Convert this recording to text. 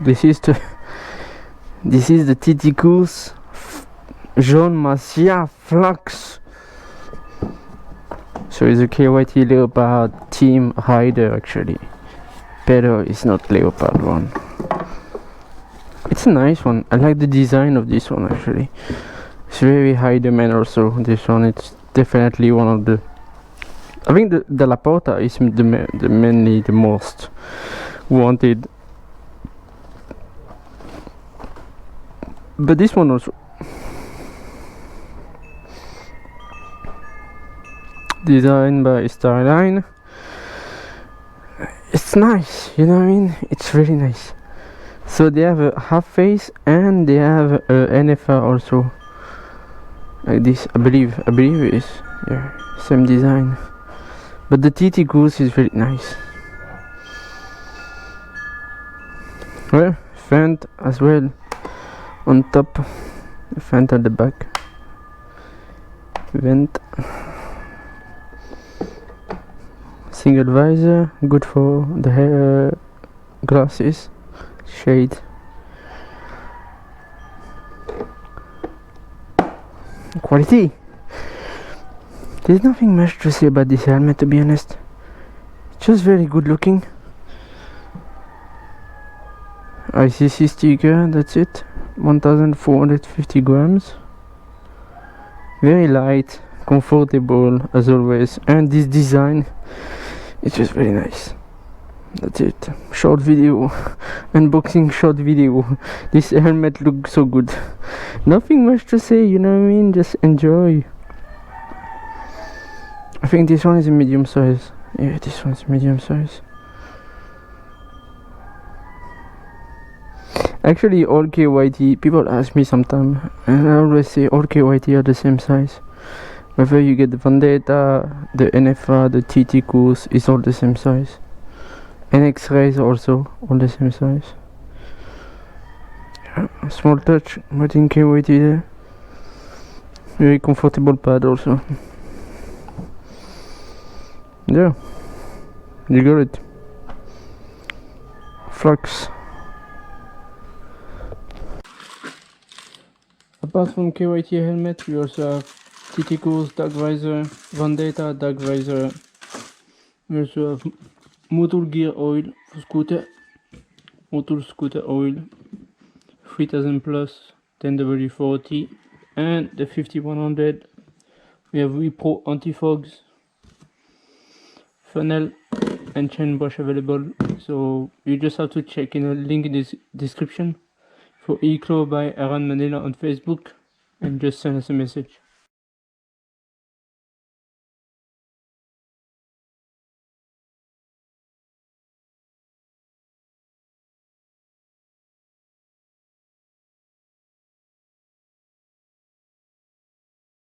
This is the TT Jaume Masia Flux. So it's a KYT Leopard team rider actually. Pero it's not Leopard one. It's a nice one. I like the design of this one actually. It's very high demand also. This one, it's definitely one of the. I think the La Porta is the mainly the most wanted. But this one also. Designed by Starline. It's nice, you know what I mean? It's really nice. So they have a half face and they have a NFR also. Like this, I believe it is. Yeah, same design. But the TT Goose is very nice. Well, fend as well on top, fend at the back. Vent. Single visor, good for the hair, glasses, shade. Quality. There's nothing much to say about this helmet, to be honest. It's just very good looking. ICC sticker, that's it. 1450 grams. Very light, comfortable as always, and this design, it's just very nice. That's it. Short video, unboxing short video. This helmet looks so good. Nothing much to say, you know what I mean? Just enjoy. I think this one is a medium size. Yeah, this one's medium size. Actually, all KYT, people ask me sometimes, and I always say all KYT are the same size. Whether you get the Vendetta, the NFA, the TT Course, it's all the same size. And X-rays also all the same size. Yeah, small touch, but in KYT there. Very comfortable pad also. Yeah, you got it. Flux. Apart from KYT helmet, we also have TT Course dark visor, Vendetta dark visor. We also have motul gear oil for scooter, motul scooter oil, 3000 plus 10W40, and the 5100. We have Repro anti-fogs, funnel and chain brush available. So you just have to check in a link in this description for Eclo by Manila on Facebook and just send us a message.